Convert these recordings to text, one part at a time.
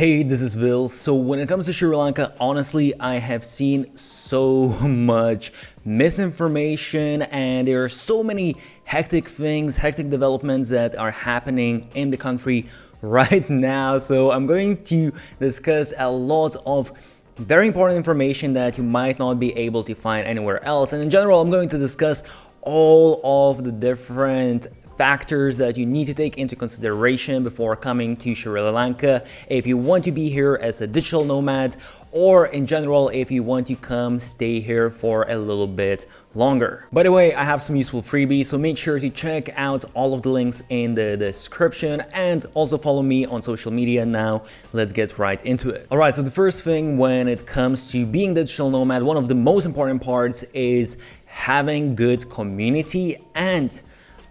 Hey, this is Will. So when it comes to Sri Lanka, honestly, I have seen so much misinformation and there are so many hectic things, hectic developments that are happening in the country right now. So I'm going to discuss a lot of very important information that you might not be able to find anywhere else. And in general, I'm going to discuss all of the different factors that you need to take into consideration before coming to Sri Lanka if you want to be here as a digital nomad, or in general if you want to come stay here for a little bit longer. By the way, I have some useful freebies, so make sure to check out all of the links in the description and also follow me on social media. Now let's get right into it. Alright, so the first thing when it comes to being digital nomad, one of the most important parts is having good community, and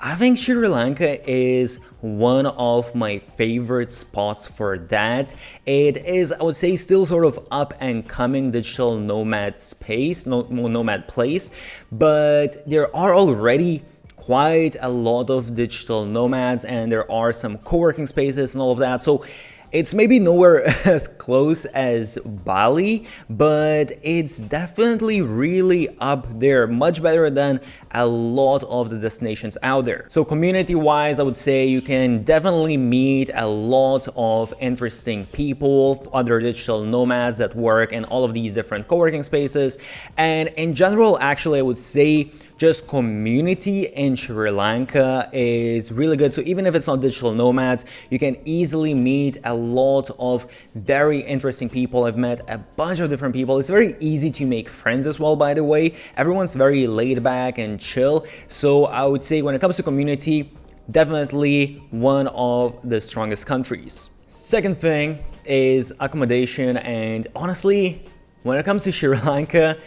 I think Sri Lanka is one of my favorite spots for that. It is, I would say, still sort of up and coming digital nomad space, nomad place, but there are already quite a lot of digital nomads and there are some co-working spaces and all of that. So it's maybe nowhere as close as Bali, but it's definitely really up there, much better than a lot of the destinations out there. So community-wise, I would say you can definitely meet a lot of interesting people, other digital nomads that work in all of these different co-working spaces. And in general, actually, I would say just community in Sri Lanka is really good. So even if it's not digital nomads, you can easily meet a lot of very interesting people. I've met a bunch of different people. It's very easy to make friends as well, by the way. Everyone's very laid back and chill. So I would say when it comes to community, definitely one of the strongest countries. Second thing is accommodation, and honestly, when it comes to Sri Lanka,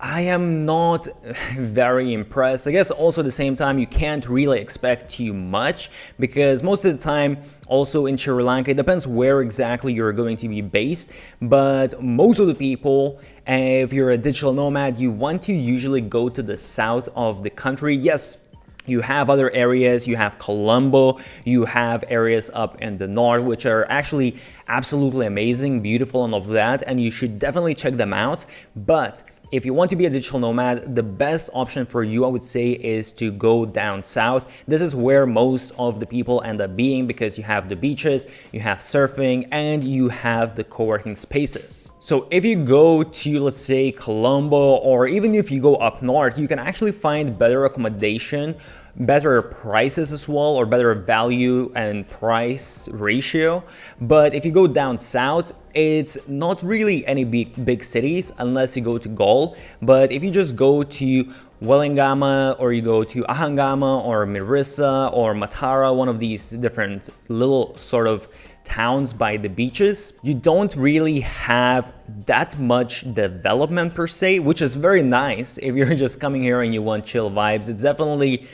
I am not very impressed. I guess also at the same time, you can't really expect too much because most of the time also in Sri Lanka, it depends where exactly you're going to be based, but most of the people, if you're a digital nomad, you want to usually go to the south of the country. Yes, you have other areas, you have Colombo, you have areas up in the north, which are actually absolutely amazing, beautiful and all of that, and you should definitely check them out. But if you want to be a digital nomad, the best option for you, I would say, is to go down south. This is where most of the people end up being because you have the beaches, you have surfing, and you have the co-working spaces. So if you go to, let's say, Colombo, or even if you go up north, you can actually find better accommodation, better prices as well, or better value and price ratio. But if you go down south, it's not really any big cities unless you go to Galle. But if you just go to Wellingama, or you go to Ahangama or Mirissa or Matara, one of these different little sort of towns by the beaches, you don't really have that much development per se, which is very nice if you're just coming here and you want chill vibes. It's definitely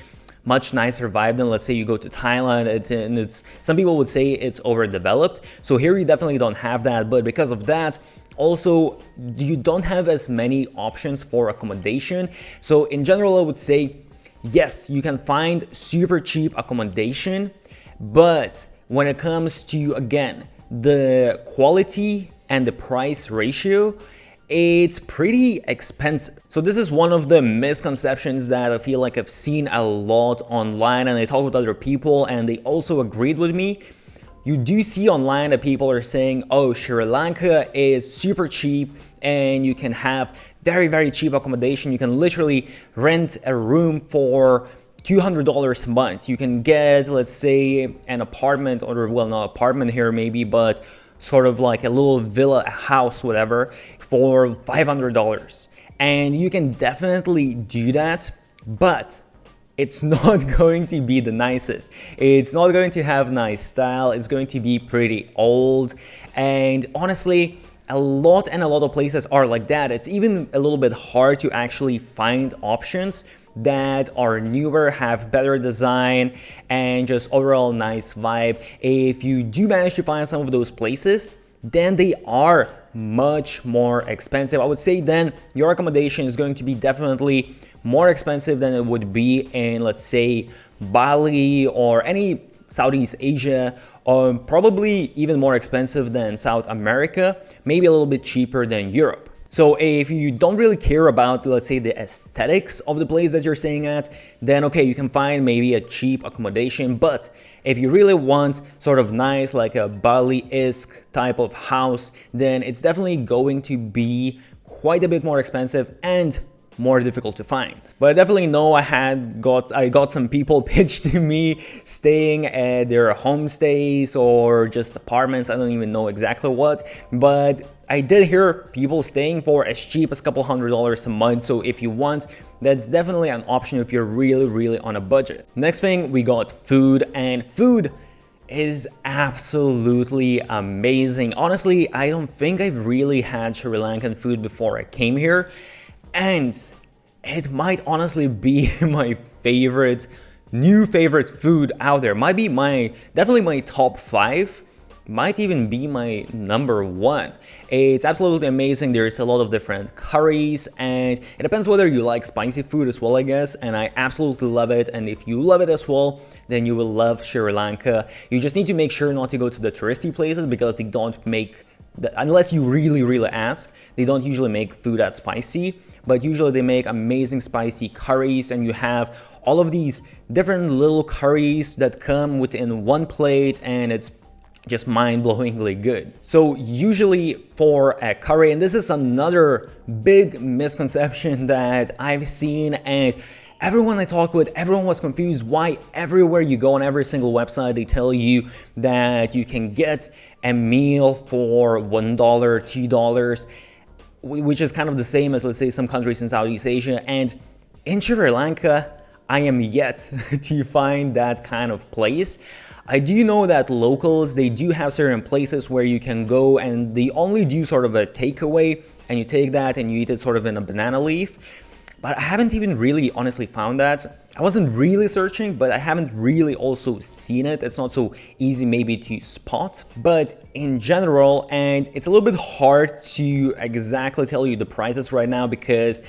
much nicer vibe than, let's say, you go to Thailand. It's some people would say it's overdeveloped. So here you definitely don't have that, but because of that, also you don't have as many options for accommodation. So in general, I would say yes, you can find super cheap accommodation, but when it comes to, again, the quality and the price ratio, it's pretty expensive. So this is one of the misconceptions that I feel like I've seen a lot online, and I talk with other people and they also agreed with me. You do see online that people are saying, oh, Sri Lanka is super cheap and you can have very cheap accommodation. You can literally rent a room for $200 a month. You can get, let's say, an apartment, or well, not apartment here maybe, but sort of like a little villa, a house, whatever, for $500. And you can definitely do that, but it's not going to be the nicest. It's not going to have nice style. It's going to be pretty old. And honestly, a lot of places are like that. It's even a little bit hard to actually find options that are newer, have better design, and just overall nice vibe. If you do manage to find some of those places, then they are much more expensive. I would say then your accommodation is going to be definitely more expensive than it would be in, let's say, Bali or any Southeast Asia, probably even more expensive than South America, maybe a little bit cheaper than Europe. So if you don't really care about, let's say, the aesthetics of the place that you're staying at, then okay, you can find maybe a cheap accommodation. But if you really want sort of nice, like a Bali-esque type of house, then it's definitely going to be quite a bit more expensive and more difficult to find. But I definitely know I got some people pitched to me staying at their homestays or just apartments. I don't even know exactly what, but I did hear people staying for as cheap as a couple $100s a month. So if you want, that's definitely an option if you're really on a budget. Next thing, we got food, and food is absolutely amazing. Honestly, I don't think I've really had Sri Lankan food before I came here. And it might honestly be my new favorite food out there. Might be definitely my top 5, might even be my number 1. It's absolutely amazing. There's a lot of different curries, and it depends whether you like spicy food as well, I guess, and I absolutely love it. And if you love it as well, then you will love Sri Lanka. You just need to make sure not to go to the touristy places, because they don't make, unless you really ask, they don't usually make food that spicy. But usually they make amazing spicy curries, and you have all of these different little curries that come within one plate, and it's just mind-blowingly good. So usually for a curry, and this is another big misconception that I've seen, and everyone I talked with, everyone was confused why everywhere you go on every single website, they tell you that you can get a meal for $1, $2, which is kind of the same as, let's say, some countries in Southeast Asia. And in Sri Lanka, I am yet to find that kind of place. I do know that locals, they do have certain places where you can go and they only do sort of a takeaway, and you take that and you eat it sort of in a banana leaf. But I haven't even really honestly found that. I wasn't really searching, but I haven't really also seen it. It's not so easy maybe to spot, but in general, and it's a little bit hard to exactly tell you the prices right now, because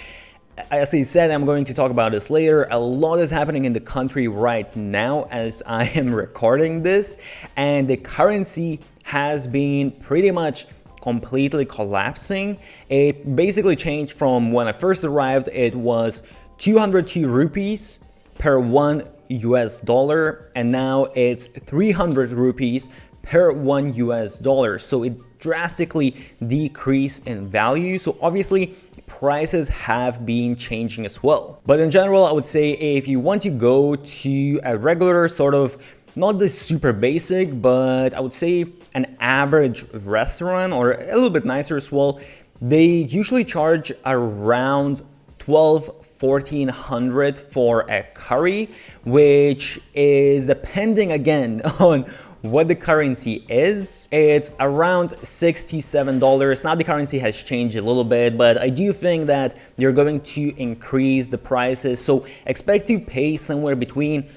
as I said, I'm going to talk about this later. A lot is happening in the country right now as I am recording this, and the currency has been pretty much completely collapsing. It basically changed from when I first arrived. It was 202 rupees per $1 and now it's 300 rupees per $1. So it drastically decreased in value. So obviously prices have been changing as well. But in general, I would say if you want to go to a regular sort of, not the super basic, but I would say an average restaurant or a little bit nicer as well, they usually charge around 1,400 for a curry, which is depending again on what the currency is. It's around $6 to $7. Now the currency has changed a little bit, but I do think that they're going to increase the prices. So expect to pay somewhere between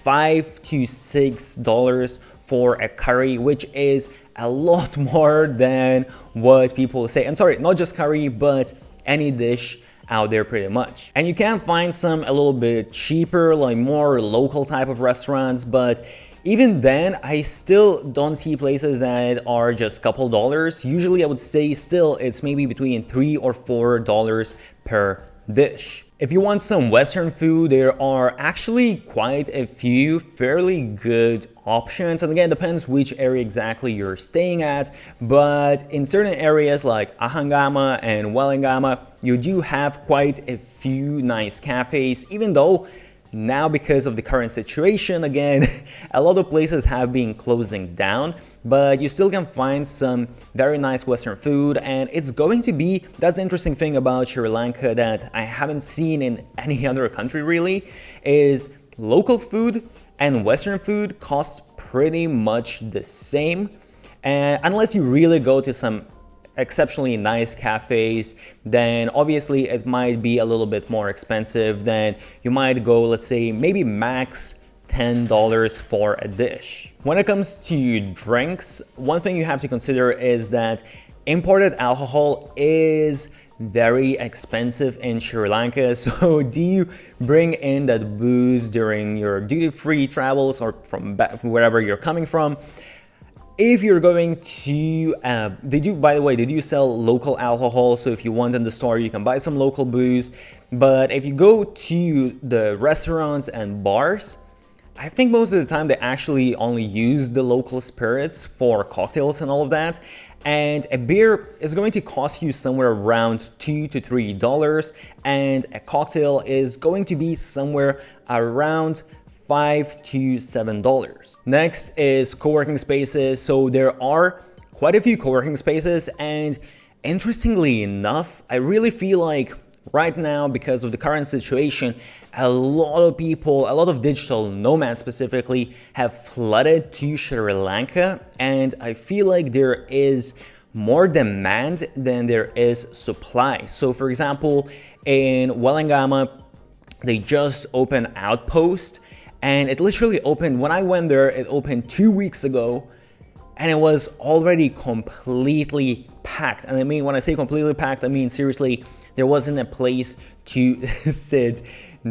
$5 to $6 for a curry, which is a lot more than what people say. I'm sorry, not just curry, but any dish out there pretty much. And you can find some a little bit cheaper, like more local type of restaurants, but even then, I still don't see places that are just a couple dollars. Usually I would say still it's maybe between $3 or $4 per dish. If you want some Western food, there are actually quite a few fairly good options. And again, it depends which area exactly you're staying at. But in certain areas like Ahangama and Wellingama, you do have quite a few nice cafes, even though now, because of the current situation, again, a lot of places have been closing down, but you still can find some very nice Western food. And it's going to be, that's the interesting thing about Sri Lanka that I haven't seen in any other country really, is local food and Western food costs pretty much the same. And unless you really go to some exceptionally nice cafes, then obviously it might be a little bit more expensive. Then you might go, let's say, maybe max $10 for a dish. When it comes to drinks, one thing you have to consider is that imported alcohol is very expensive in Sri Lanka. So do you bring in that booze during your duty-free travels or from wherever you're coming from? If you're going to, by the way, they do sell local alcohol. So if you want in the store, you can buy some local booze. But if you go to the restaurants and bars, I think most of the time they actually only use the local spirits for cocktails and all of that. And a beer is going to cost you somewhere around $2 to $3, and a cocktail is going to be somewhere around $5 to $7. Next is co-working spaces. So there are quite a few co-working spaces, and interestingly enough, I really feel like right now, because of the current situation, a lot of people, a lot of digital nomads specifically, have flooded to Sri Lanka, and I feel like there is more demand than there is supply. So for example, in Wellingama, they just opened Outpost, and it literally opened, when I went there, it opened 2 weeks ago, and it was already completely packed. And I mean, when I say completely packed, I mean seriously, there wasn't a place to sit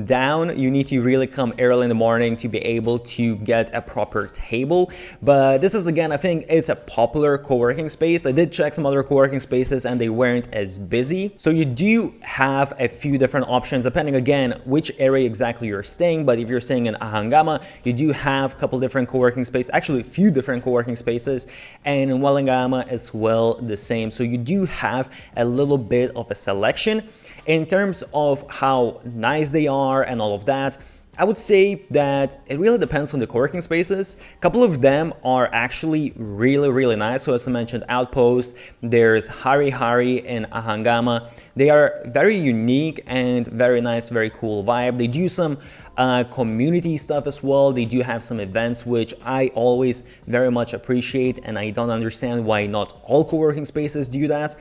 down. You need to really come early in the morning to be able to get a proper table. But this is, again, I think it's a popular co-working space. I did check some other co-working spaces and they weren't as busy. So you do have a few different options depending, again, which area exactly you're staying. But if you're staying in Ahangama, you do have a couple different co-working spaces, actually a few different co-working spaces, and in Wellingama as well the same. So you do have a little bit of a selection. In terms of how nice they are and all of that, I would say that it really depends on the co-working spaces. A couple of them are actually really nice. So as I mentioned, Outpost, there's Hari Hari in Ahangama. They are very unique and very nice, very cool vibe. They do some community stuff as well. They do have some events, which I always very much appreciate, and I don't understand why not all co-working spaces do that.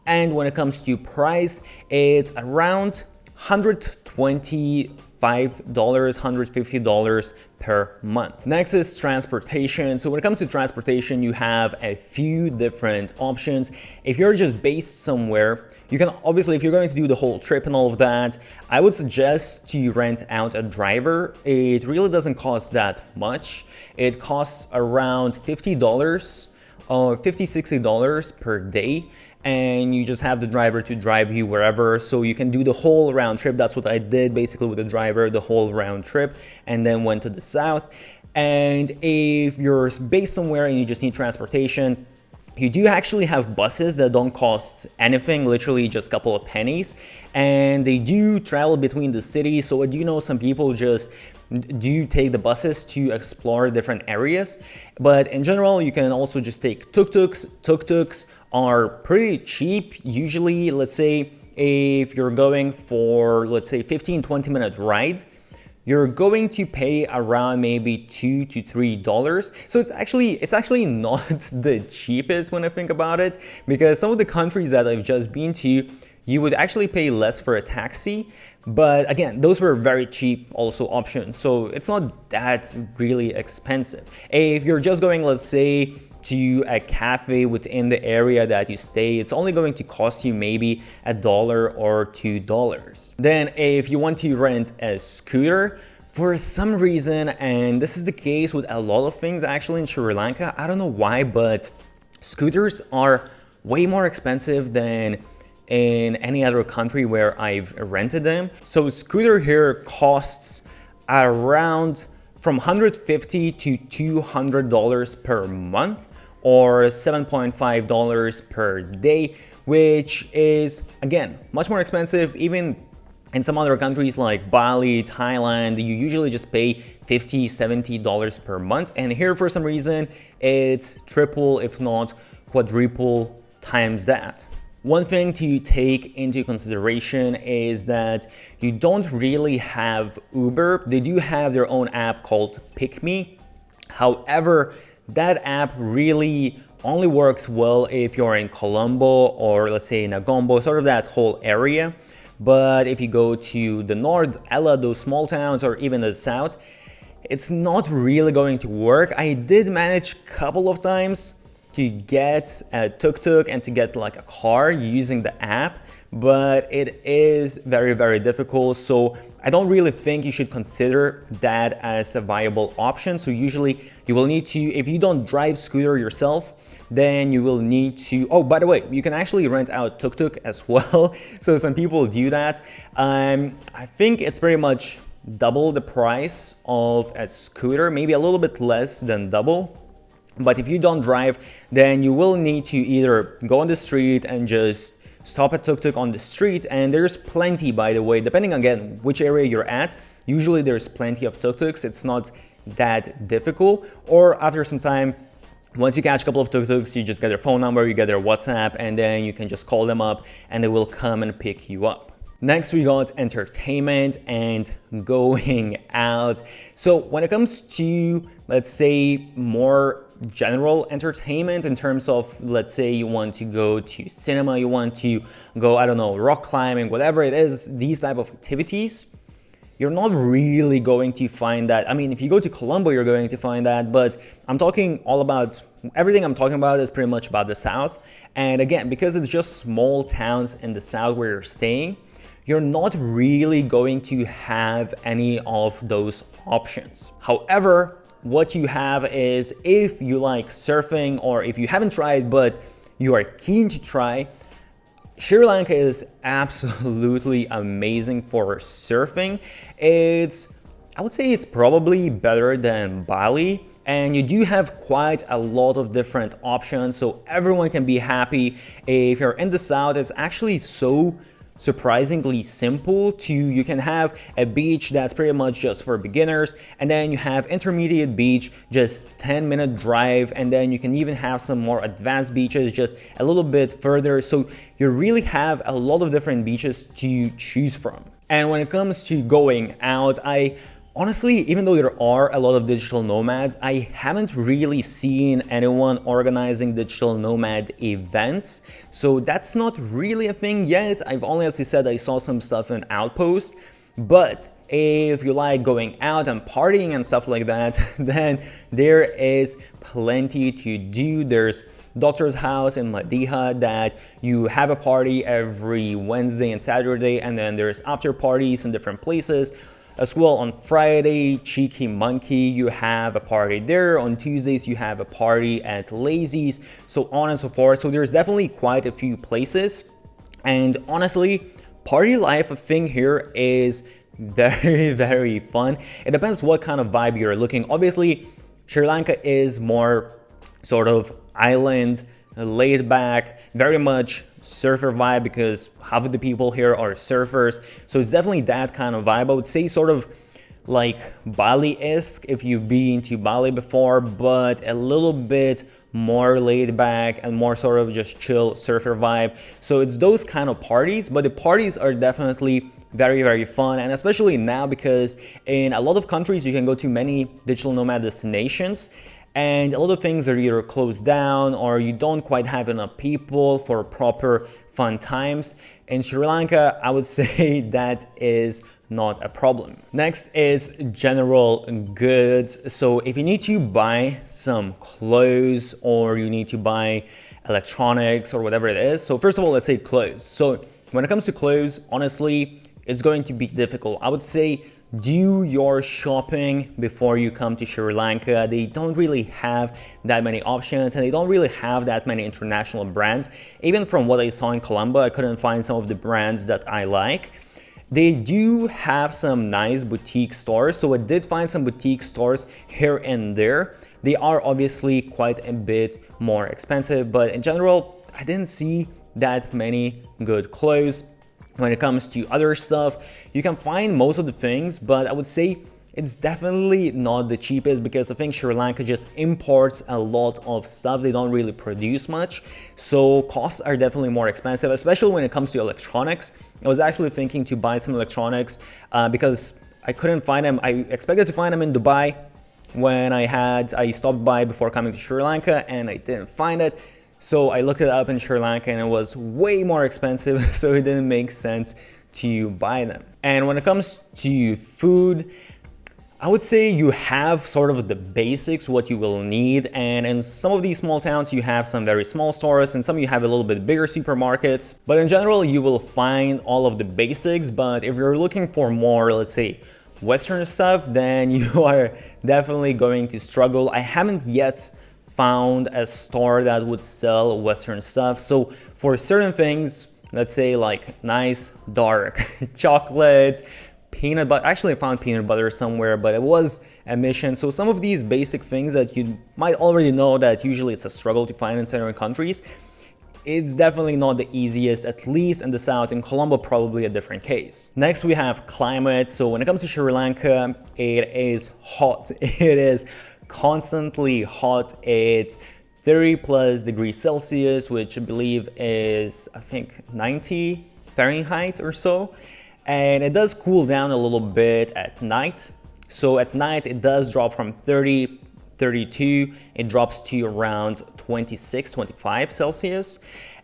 And when it comes to price, it's around $125, $150 per month. Next is transportation. So when it comes to transportation, you have a few different options. If you're just based somewhere, you can obviously, if you're going to do the whole trip and all of that, I would suggest to rent out a driver. It really doesn't cost that much. It costs around $50 or $50-$60 per day, and you just have the driver to drive you wherever, so you can do the whole round trip. That's what I did basically with the driver, the whole round trip, and then went to the south. And if you're based somewhere and you just need transportation, you do actually have buses that don't cost anything, literally just a couple of pennies, and they do travel between the cities. So I do know some people just do take the buses to explore different areas, but in general you can also just take tuk-tuks. Tuk-tuks are pretty cheap. Usually, let's say if you're going for, let's say, 15-20 minute ride, you're going to pay around maybe $2 to $3. So it's actually not the cheapest when I think about it, because some of the countries that I've just been to, you would actually pay less for a taxi. But again, those were very cheap also options. So it's not that really expensive. If you're just going, let's say, to a cafe within the area that you stay, it's only going to cost you maybe $1 or $2. Then if you want to rent a scooter, for some reason, and this is the case with a lot of things actually in Sri Lanka, I don't know why, but scooters are way more expensive than in any other country where I've rented them. So a scooter here costs around from $150 to $200 per month, or $7.5 per day, which is, again, much more expensive. Even in some other countries like Bali, Thailand, you usually just pay $50, $70 per month. And here, for some reason, it's triple, if not quadruple times that. One thing to take into consideration is that you don't really have Uber. They do have their own app called Pick Me. However, that app really only works well if you're in Colombo or, let's say, Nagombo, sort of that whole area. But if you go to the north, Ella, those small towns, or even the south, it's not really going to work. I did manage a couple of times to get a tuk-tuk and to get like a car using the app, but it is very, very difficult. So I don't really think you should consider that as a viable option. So usually you will need to, if you don't drive scooter yourself, then you will need to, oh, by the way, you can actually rent out tuk-tuk as well. So some people do that. I think it's pretty much double the price of a scooter, maybe a little bit less than double. But if you don't drive, then you will need to either go on the street and just stop a tuk-tuk on the street. And there's plenty, by the way, depending again which area you're at. Usually there's plenty of tuk-tuks. It's not that difficult. Or after some time, once you catch a couple of tuk-tuks, you just get their phone number, you get their WhatsApp, and then you can just call them up and they will come and pick you up. Next, we got entertainment and going out. So when it comes to, let's say, more general entertainment in terms of, let's say you want to go to cinema, you want to go, I don't know, rock climbing, whatever it is, these type of activities, you're not really going to find that. I mean, if you go to Colombo, you're going to find that, but I'm talking all about, everything I'm talking about is pretty much about the South. And again, because it's just small towns in the South where you're staying, you're not really going to have any of those options. However, what you have is, if you like surfing, or if you haven't tried but you are keen to try, Sri Lanka is absolutely amazing for surfing. I would say it's probably better than Bali, and you do have quite a lot of different options, so everyone can be happy. If you're in the South, it's actually so surprisingly simple. You can have a beach that's pretty much just for beginners, and then you have intermediate beach, just 10-minute drive, and then you can even have some more advanced beaches just a little bit further. So you really have a lot of different beaches to choose from. And when it comes to going out, honestly, even though there are a lot of digital nomads, I haven't really seen anyone organizing digital nomad events. So that's not really a thing yet. I've only, as I said, I saw some stuff in Outpost. But if you like going out and partying and stuff like that, then there is plenty to do. There's Doctor's House in Madiha that you have a party every Wednesday and Saturday, and then there's after parties in different places. As well, on Friday, Cheeky Monkey, you have a party there. On Tuesdays, you have a party at Lazy's, so on and so forth. So there's definitely quite a few places. And honestly, party life thing here is very, very fun. It depends what kind of vibe you're looking. Obviously, Sri Lanka is more sort of island, laid back, very much surfer vibe, because half of the people here are surfers. So it's definitely that kind of vibe. I would say sort of like Bali-esque if you've been to Bali before, but a little bit more laid back and more sort of just chill surfer vibe. So it's those kind of parties, but the parties are definitely very, very fun. And especially now, because in a lot of countries you can go to many digital nomad destinations, and a lot of things are either closed down or you don't quite have enough people for proper fun times. In Sri Lanka, I would say that is not a problem. Next is general goods. So if you need to buy some clothes or you need to buy electronics or whatever it is. So first of all, let's say clothes. So when it comes to clothes, honestly, it's going to be difficult. I would say do your shopping before you come to Sri Lanka. They don't really have that many options, and they don't really have that many international brands. Even from what I saw in Colombo, I couldn't find some of the brands that I like. They do have some nice boutique stores, so I did find some boutique stores here and there. They are obviously quite a bit more expensive, but in general, I didn't see that many good clothes. When it comes to other stuff, you can find most of the things, but I would say it's definitely not the cheapest, because I think Sri Lanka just imports a lot of stuff. They don't really produce much, so costs are definitely more expensive, especially when it comes to electronics. I was actually thinking to buy some electronics because I couldn't find them. I expected to find them in Dubai when I stopped by before coming to Sri Lanka, and I didn't find it. So I looked it up in Sri Lanka and it was way more expensive, so it didn't make sense to buy them. And when it comes to food, I would say you have sort of the basics, what you will need, and in some of these small towns you have some very small stores and some you have a little bit bigger supermarkets, but in general you will find all of the basics. But if you're looking for more, let's say, Western stuff, then you are definitely going to struggle. I haven't yet found a store that would sell Western stuff. So for certain things, let's say like nice dark chocolate, peanut butter. Actually, I found peanut butter somewhere, but it was a mission. So some of these basic things that you might already know that usually it's a struggle to find in certain countries, it's definitely not the easiest, at least in the south. In Colombo, probably a different case. Next, we have climate. So when it comes to Sri Lanka, it is hot. It is constantly hot. It's 30 plus degrees Celsius, which I believe is, I think, 90 Fahrenheit or so. And it does cool down a little bit at night. So at night, it does drop from 30, 32, it drops to around 26, 25 Celsius.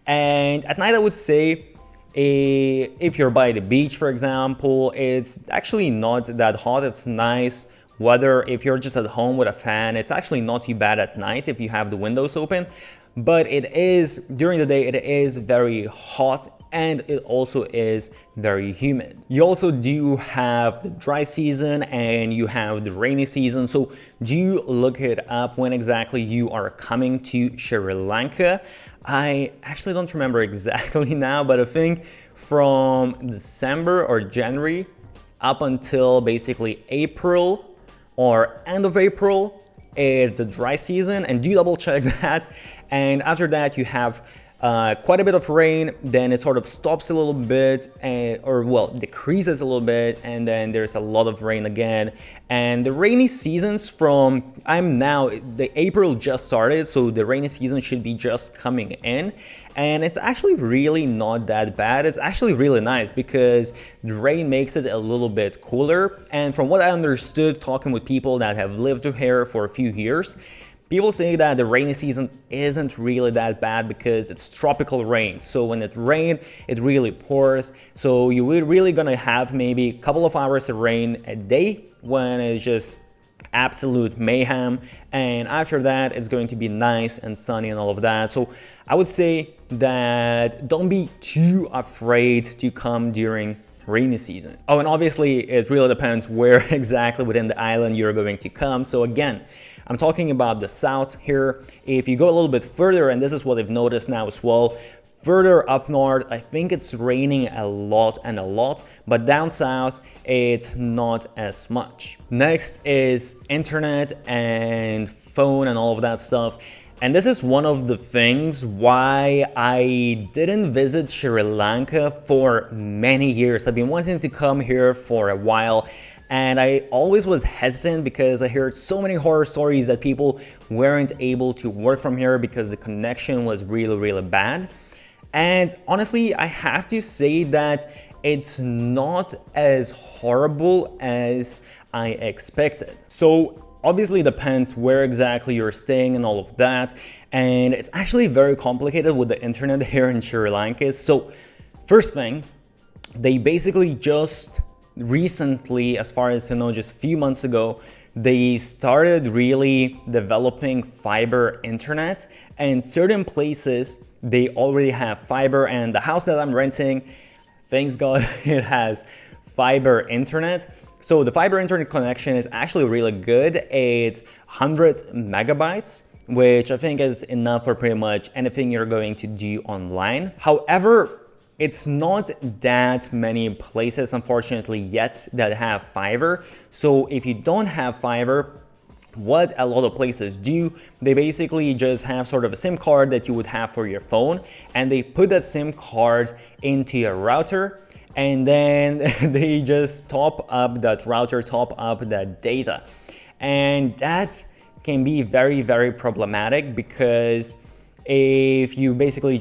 And at night, I would say, if you're by the beach, for example, it's actually not that hot. It's nice weather. If you're just at home with a fan, it's actually not too bad at night if you have the windows open. But it is, during the day, it is very hot, and it also is very humid. You also do have the dry season and you have the rainy season. So do look it up when exactly you are coming to Sri Lanka. I actually don't remember exactly now, but I think from December or January up until basically April or end of April, it's a dry season, and do double check that. And after that, you have quite a bit of rain, then it sort of stops a little bit, or well, decreases a little bit, and then there's a lot of rain again. And the rainy seasons the April just started, so the rainy season should be just coming in. And it's actually really not that bad. It's actually really nice because the rain makes it a little bit cooler. And from what I understood talking with people that have lived here for a few years, people say that the rainy season isn't really that bad because it's tropical rain. So when it rains, it really pours. So you're really gonna have maybe a couple of hours of rain a day when it's just absolute mayhem. And after that, it's going to be nice and sunny and all of that. So I would say that don't be too afraid to come during rainy season. Oh, and obviously it really depends where exactly within the island you're going to come. So again, I'm talking about the south here. If you go a little bit further, and this is what I've noticed now as well, further up north, I think it's raining a lot, but down south, it's not as much. Next is internet and phone and all of that stuff. And this is one of the things why I didn't visit Sri Lanka for many years. I've been wanting to come here for a while, and I always was hesitant because I heard so many horror stories that people weren't able to work from here because the connection was really, really bad. And honestly, I have to say that it's not as horrible as I expected. So obviously it depends where exactly you're staying and all of that. And it's actually very complicated with the internet here in Sri Lanka. So first thing, they basically just recently, as far as I know, just a few months ago, they started really developing fiber internet, and certain places they already have fiber. And the house that I'm renting, thanks God, it has fiber internet. So the fiber internet connection is actually really good. It's 100 megabytes, which I think is enough for pretty much anything you're going to do online. However, it's not that many places, unfortunately, yet that have fiber. So if you don't have fiber, what a lot of places do, they basically just have sort of a SIM card that you would have for your phone, and they put that SIM card into your router, and then they just top up that router, top up that data. And that can be very, very problematic because if you basically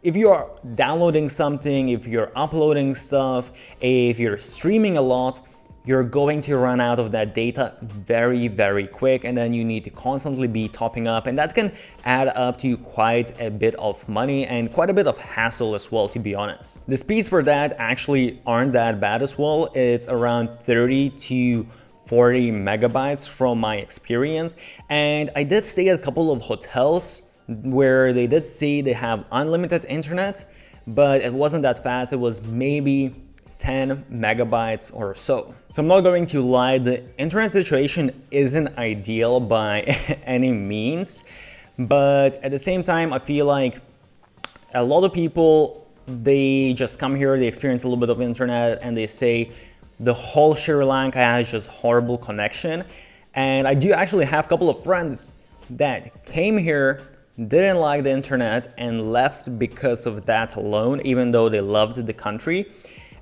if you are downloading something, if you're uploading stuff, if you're streaming a lot, you're going to run out of that data very, very quick, and then you need to constantly be topping up, and that can add up to quite a bit of money and quite a bit of hassle as well, to be honest. The speeds for that actually aren't that bad as well. It's around 30 to 40 megabytes from my experience. And I did stay at a couple of hotels where they did say they have unlimited internet, but it wasn't that fast. It was maybe 10 megabytes or so. So I'm not going to lie, the internet situation isn't ideal by any means, but at the same time, I feel like a lot of people, they just come here, they experience a little bit of internet, and they say the whole Sri Lanka has just horrible connection. And I do actually have a couple of friends that came here, didn't like the internet, and left because of that alone, even though they loved the country.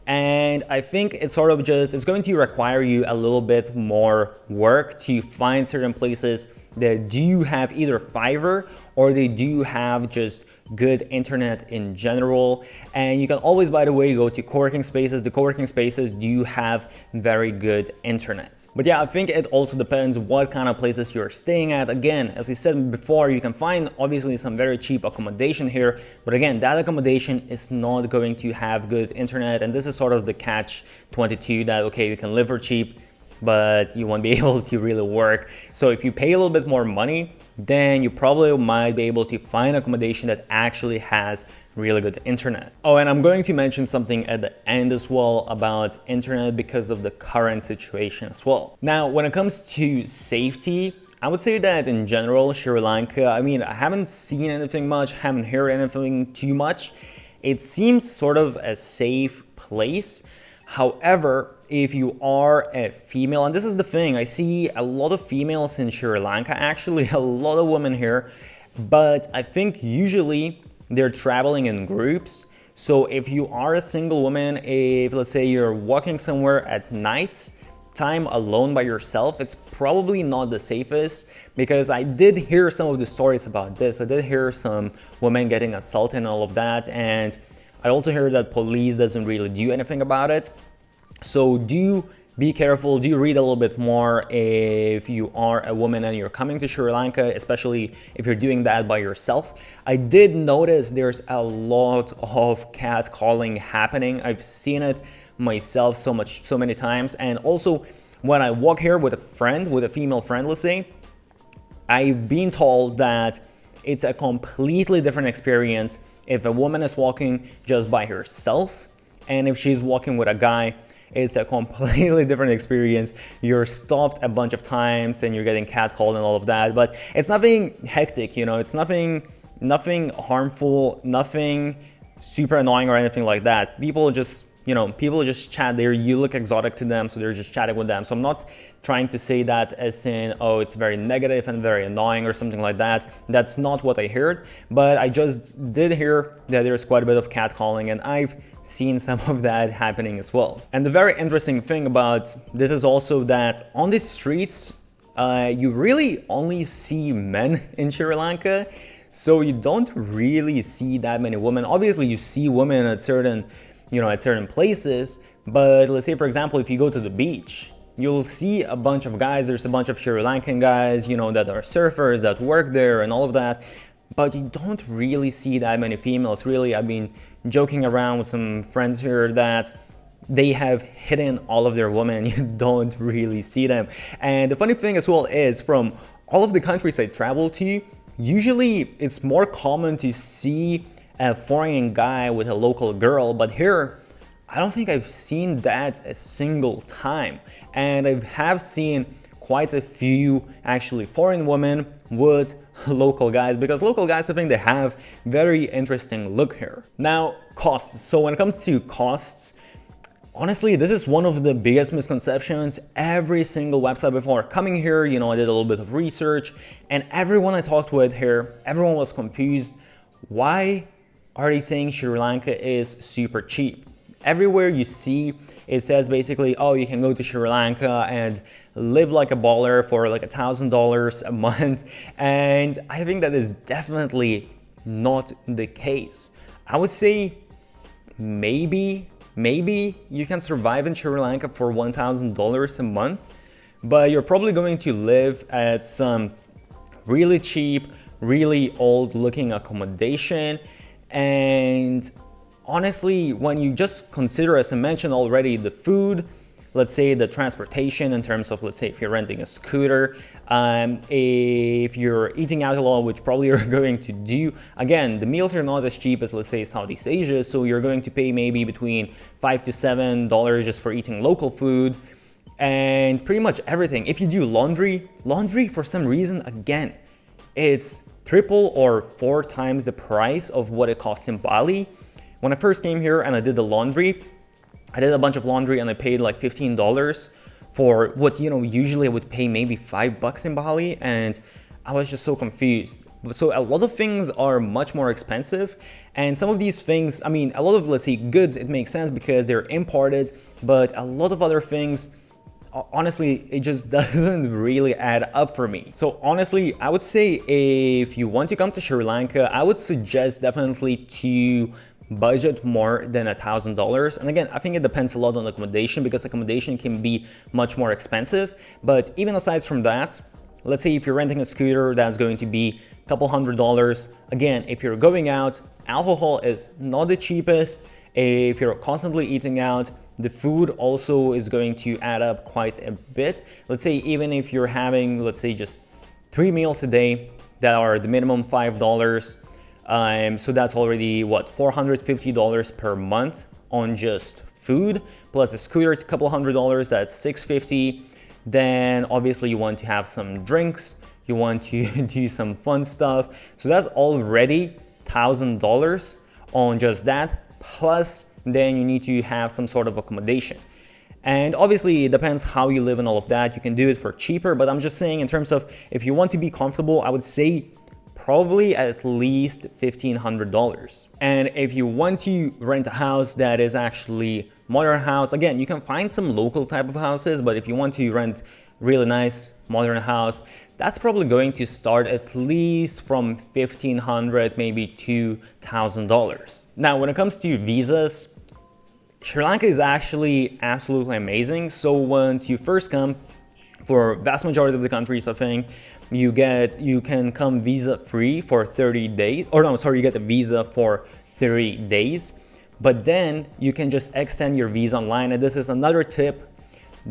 And I think it's sort of just, it's going to require you a little bit more work to find certain places that do have either fiber or they do have just good internet in general. And you can always, by the way, go to co-working spaces. The co-working spaces do have very good internet. But yeah, I think it also depends what kind of places you're staying at. Again, as I said before, you can find obviously some very cheap accommodation here, but again, that accommodation is not going to have good internet. And this is sort of the catch 22 that, okay, you can live for cheap, but you won't be able to really work. So if you pay a little bit more money, then you probably might be able to find accommodation that actually has really good internet. Oh, and I'm going to mention something at the end as well about internet because of the current situation as well. Now, when it comes to safety, I would say that in general, Sri Lanka, I mean, I haven't seen anything much, haven't heard anything too much. It seems sort of a safe place. However, if you are a female, and this is the thing, I see a lot of females in Sri Lanka, actually a lot of women here, but I think usually they're traveling in groups. So if you are a single woman, if let's say you're walking somewhere at night time alone by yourself, it's probably not the safest, because I did hear some of the stories about this. I did hear some women getting assaulted and all of that, and I also heard that police doesn't really do anything about it. So do be careful, do read a little bit more if you are a woman and you're coming to Sri Lanka, especially if you're doing that by yourself. I did notice there's a lot of catcalling happening. I've seen it myself so many times. And also when I walk here with a friend, with a female friend, let's say, I've been told that it's a completely different experience if a woman is walking just by herself, and if she's walking with a guy, it's a completely different experience. You're stopped a bunch of times and you're getting catcalled and all of that, but it's nothing hectic, you know, it's nothing harmful, nothing super annoying or anything like that. People just chat there. You look exotic to them, so they're just chatting with them. So I'm not trying to say that as in, oh, it's very negative and very annoying or something like that. That's not what I heard, but I just did hear that there's quite a bit of catcalling, and I've seen some of that happening as well. And the very interesting thing about this is also that on the streets, you really only see men in Sri Lanka. So you don't really see that many women. Obviously you see women at certain places, but let's say, for example, if you go to the beach, you'll see a bunch of guys. There's a bunch of Sri Lankan guys, you know, that are surfers that work there and all of that, but you don't really see that many females. Really, I've been joking around with some friends here that they have hidden all of their women. You don't really see them. And the funny thing as well is, from all of the countries I travel to, usually it's more common to see a foreign guy with a local girl, but here I don't think I've seen that a single time. And I have seen quite a few actually foreign women with local guys, because local guys, I think they have very interesting look here. Now, costs. So when it comes to costs, honestly, this is one of the biggest misconceptions. Every single website before coming here, you know, I did a little bit of research, and everyone I talked with here, everyone was confused. Why are they saying Sri Lanka is super cheap? Everywhere you see, it says basically, oh, you can go to Sri Lanka and live like a baller for like $1,000 a month. And I think that is definitely not the case. I would say maybe you can survive in Sri Lanka for $1,000 a month, but you're probably going to live at some really cheap, really old looking accommodation. And honestly, when you just consider, as I mentioned already, the food, let's say the transportation in terms of, let's say if you're renting a scooter, if you're eating out a lot, which probably you're going to do, again, the meals are not as cheap as, let's say, Southeast Asia, so you're going to pay maybe between $5 to $7 just for eating local food, and pretty much everything. If you do laundry for some reason, again, it's triple or 4 times the price of what it costs in Bali. When I first came here and I did the laundry, I did a bunch of laundry and I paid like $15 for what, usually I would pay maybe $5 in Bali, and I was just so confused. So a lot of things are much more expensive, and some of these things, I mean, a lot of, let's say, goods, it makes sense because they're imported, but a lot of other things, honestly, it just doesn't really add up for me. So honestly, I would say if you want to come to Sri Lanka, I would suggest definitely to budget more than $1,000. And again, I think it depends a lot on accommodation, because accommodation can be much more expensive. But even aside from that, let's say if you're renting a scooter, that's going to be a couple $100s. Again, if you're going out, alcohol is not the cheapest. If you're constantly eating out, the food also is going to add up quite a bit. Let's say even if you're having, let's say, just 3 meals a day that are the minimum $5, so that's already what, $450 per month on just food, plus a scooter, a couple $100, that's $650. Then obviously you want to have some drinks, you want to do some fun stuff, so that's already $1,000 on just that, plus then you need to have some sort of accommodation. And obviously it depends how you live and all of that. You can do it for cheaper, but I'm just saying in terms of if you want to be comfortable, I would say probably at least $1,500. And if you want to rent a house that is actually modern house, again, you can find some local type of houses, but if you want to rent really nice modern house, that's probably going to start at least from $1,500, maybe $2,000. Now, when it comes to visas, Sri Lanka is actually absolutely amazing. So once you first come, for vast majority of the countries, I think, you can come visa free for 30 days, or no, sorry, you get a visa for 30 days, but then you can just extend your visa online. And this is another tip: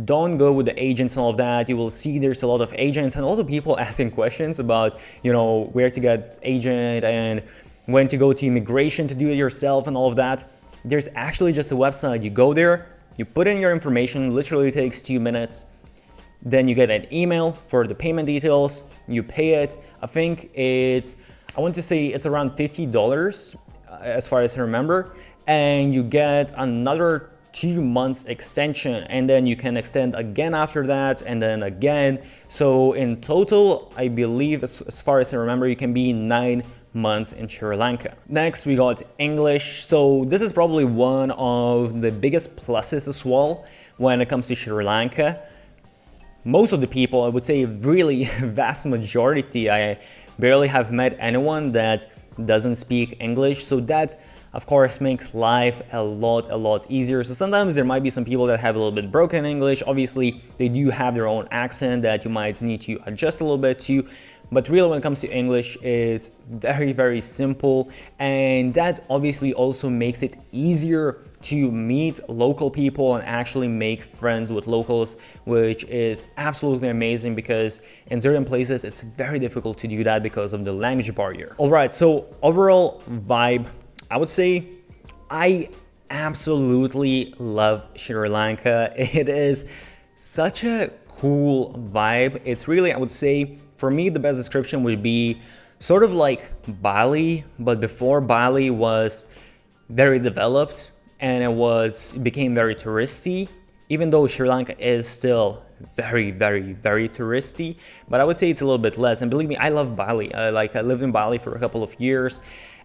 don't go with the agents and all of that. You will see there's a lot of agents and a lot of people asking questions about, where to get agent and when to go to immigration to do it yourself and all of that. There's actually just a website. You go there, you put in your information, literally takes 2 minutes. Then you get an email for the payment details, you pay it. I think I want to say it's around $50 as far as I remember. And you get another 2 months extension, and then you can extend again after that, and then again. So in total, I believe, as far as I remember, you can be 9 months in Sri Lanka. Next, we got English. So this is probably one of the biggest pluses as well when it comes to Sri Lanka. Most of the people, I would say really vast majority, I barely have met anyone that doesn't speak English. So that, of course, makes life a lot easier. So sometimes there might be some people that have a little bit broken English. Obviously, they do have their own accent that you might need to adjust a little bit to. But really, when it comes to English, it's very simple. And that obviously also makes it easier to meet local people and actually make friends with locals, which is absolutely amazing, because in certain places it's very difficult to do that because of the language barrier. All right, so overall vibe, I would say I absolutely love Sri Lanka. It is such a cool vibe. It's really, I would say, for me, the best description would be sort of like Bali, but before Bali was very developed and it became very touristy, even though Sri Lanka is still very touristy, but I would say it's a little bit less. And believe me, I love Bali. I lived in Bali for a couple of years.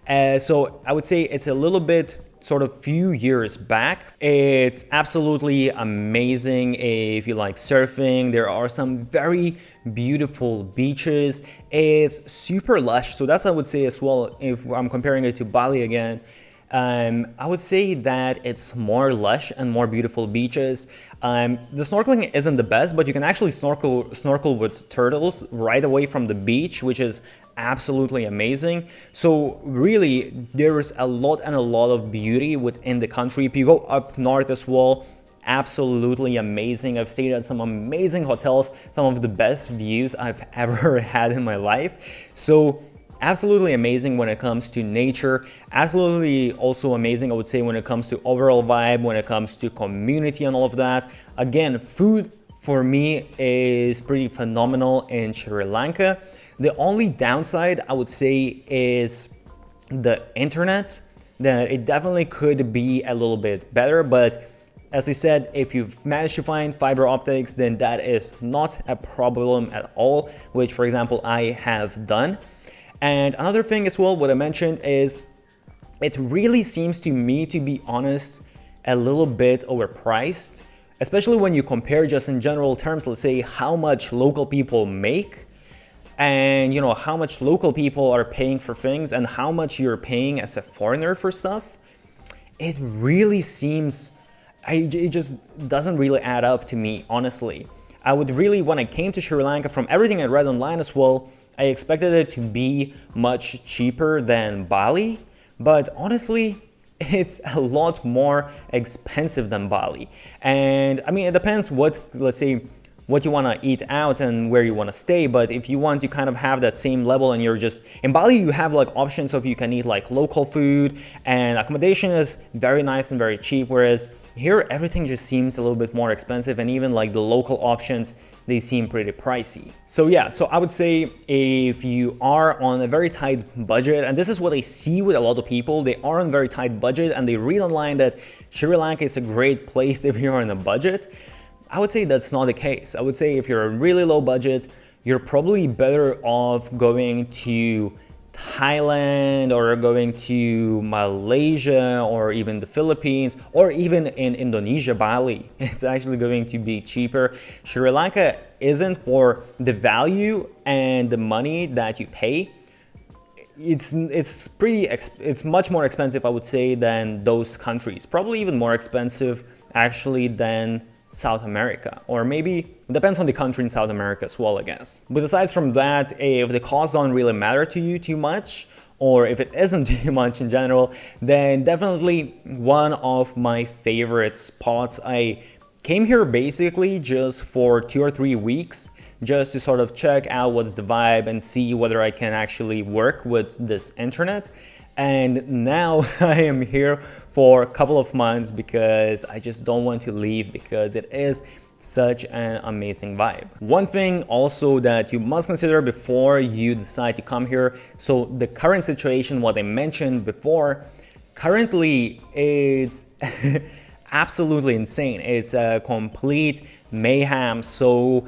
So I would say it's a little bit sort of few years back. It's absolutely amazing if you like surfing. There are some very beautiful beaches. It's super lush. So that's, I would say as well, if I'm comparing it to Bali again, I would say that it's more lush and more beautiful beaches. The snorkeling isn't the best, but you can actually snorkel with turtles right away from the beach, which is absolutely amazing. So really, there is a lot of beauty within the country. If you go up north as well, absolutely amazing. I've stayed at some amazing hotels, some of the best views I've ever had in my life. So absolutely amazing when it comes to nature, absolutely also amazing, I would say, when it comes to overall vibe, when it comes to community and all of that. Again, food for me is pretty phenomenal in Sri Lanka. The only downside, I would say, is the internet, that it definitely could be a little bit better, but as I said, if you've managed to find fiber optics, then that is not a problem at all, which, for example, I have done. And another thing as well, what I mentioned is, it really seems to me, to be honest, a little bit overpriced, especially when you compare just in general terms, let's say how much local people make, and you know how much local people are paying for things and how much you're paying as a foreigner for stuff. It really seems, it just doesn't really add up to me, honestly. I would really, when I came to Sri Lanka, from everything I read online as well, I expected it to be much cheaper than Bali, but honestly, it's a lot more expensive than Bali. And I mean, it depends what, let's say, what you want to eat out and where you want to stay, but if you want to kind of have that same level and you're just in Bali, you have like options of you can eat like local food and accommodation is very nice and very cheap, whereas here everything just seems a little bit more expensive, and even like the local options, they seem pretty pricey. So yeah, so I would say if you are on a very tight budget, and this is what I see with a lot of people, they are on a very tight budget and they read online that Sri Lanka is a great place if you're on a budget. I would say that's not the case. I would say if you're a really low budget, you're probably better off going to Thailand or going to Malaysia or even the Philippines or even in Indonesia, Bali. It's actually going to be cheaper. Sri Lanka isn't, for the value and the money that you pay. It's much more expensive, I would say, than those countries. Probably even more expensive actually than South America, or maybe it depends on the country in South America as well, I guess. But aside from that, if the costs don't really matter to you too much, or if it isn't too much in general, then definitely one of my favorite spots. I came here basically just for 2 or 3 weeks, just to sort of check out what's the vibe and see whether I can actually work with this internet. And now I am here for a couple of months because I just don't want to leave, because it is such an amazing vibe. One thing also that you must consider before you decide to come here, so the current situation, what I mentioned before, currently it's absolutely insane. It's a complete mayhem. So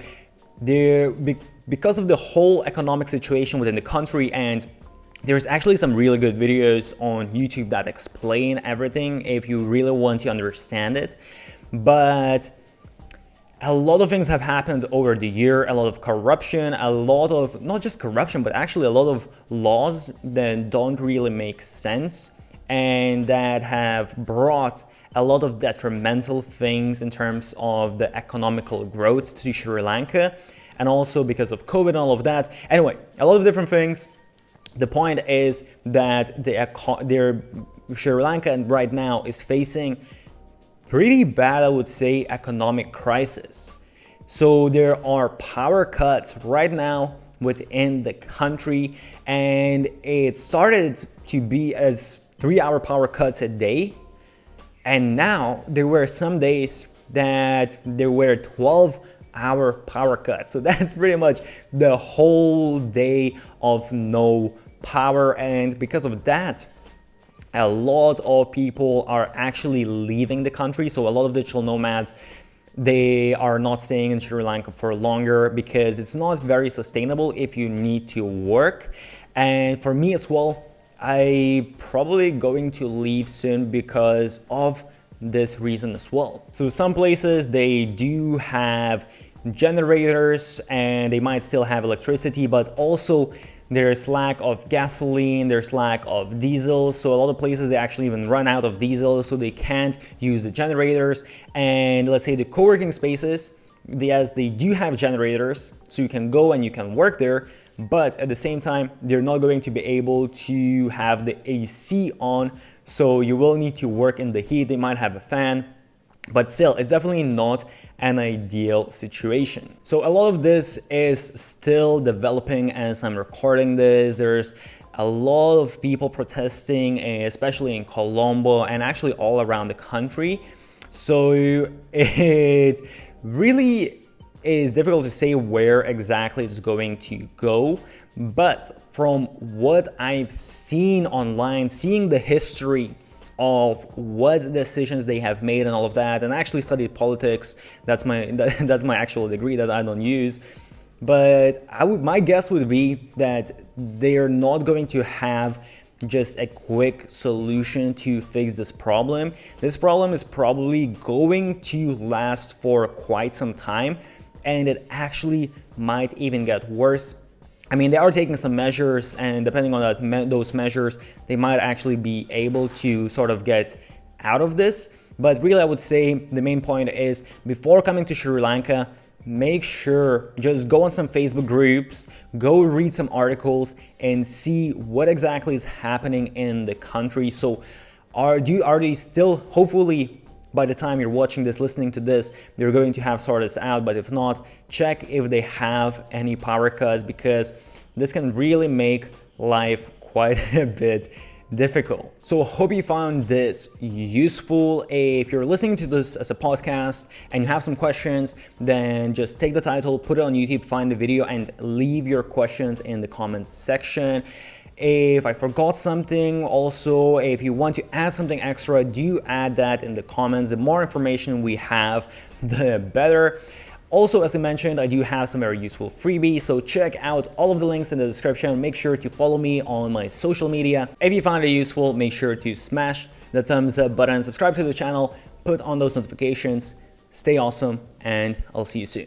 because of the whole economic situation within the country, and there's actually some really good videos on YouTube that explain everything if you really want to understand it. But a lot of things have happened over the year, a lot of corruption, a lot of, not just corruption, but actually a lot of laws that don't really make sense and that have brought a lot of detrimental things in terms of the economical growth to Sri Lanka, and also because of COVID and all of that. Anyway, a lot of different things. The point is that Sri Lanka right now is facing pretty bad, I would say, economic crisis. So there are power cuts right now within the country, and it started to be as 3-hour power cuts a day. And now there were some days that there were 12-hour power cuts. So that's pretty much the whole day of no power, and because of that, a lot of people are actually leaving the country. So a lot of digital nomads, they are not staying in Sri Lanka for longer because it's not very sustainable if you need to work. And for me as well, I probably going to leave soon because of this reason as well. So some places, they do have generators and they might still have electricity, but also there's lack of gasoline, there's lack of diesel. So a lot of places, they actually even run out of diesel, so they can't use the generators. And let's say the co-working spaces, they do have generators, so you can go and you can work there, but at the same time, they're not going to be able to have the AC on, so you will need to work in the heat. They might have a fan, But still, it's definitely not an ideal situation. So a lot of this is still developing as I'm recording this. There's a lot of people protesting, especially in Colombo and actually all around the country. So it really is difficult to say where exactly it's going to go. But from what I've seen online, seeing the history of what decisions they have made and all of that, and I actually studied politics. That's my actual degree that I don't use. But my guess would be that they are not going to have just a quick solution to fix this problem. This problem is probably going to last for quite some time, and it actually might even get worse. I mean, they are taking some measures, and depending on those measures, they might actually be able to sort of get out of this. But really, I would say the main point is, before coming to Sri Lanka, make sure, just go on some Facebook groups, go read some articles and see what exactly is happening in the country. So are they still, hopefully by the time you're watching this, listening to this, they're going to have sorted this out. But if not, check if they have any power cuts, because this can really make life quite a bit difficult. So hope you found this useful. If you're listening to this as a podcast and you have some questions, then just take the title, put it on YouTube, find the video, and leave your questions in the comments section. If I forgot something, also, if you want to add something extra, do add that in the comments. The more information we have, the better. Also, as I mentioned, I do have some very useful freebies, so check out all of the links in the description. Make sure to follow me on my social media. If you found it useful, make sure to smash the thumbs up button, subscribe to the channel, put on those notifications. Stay awesome, and I'll see you soon.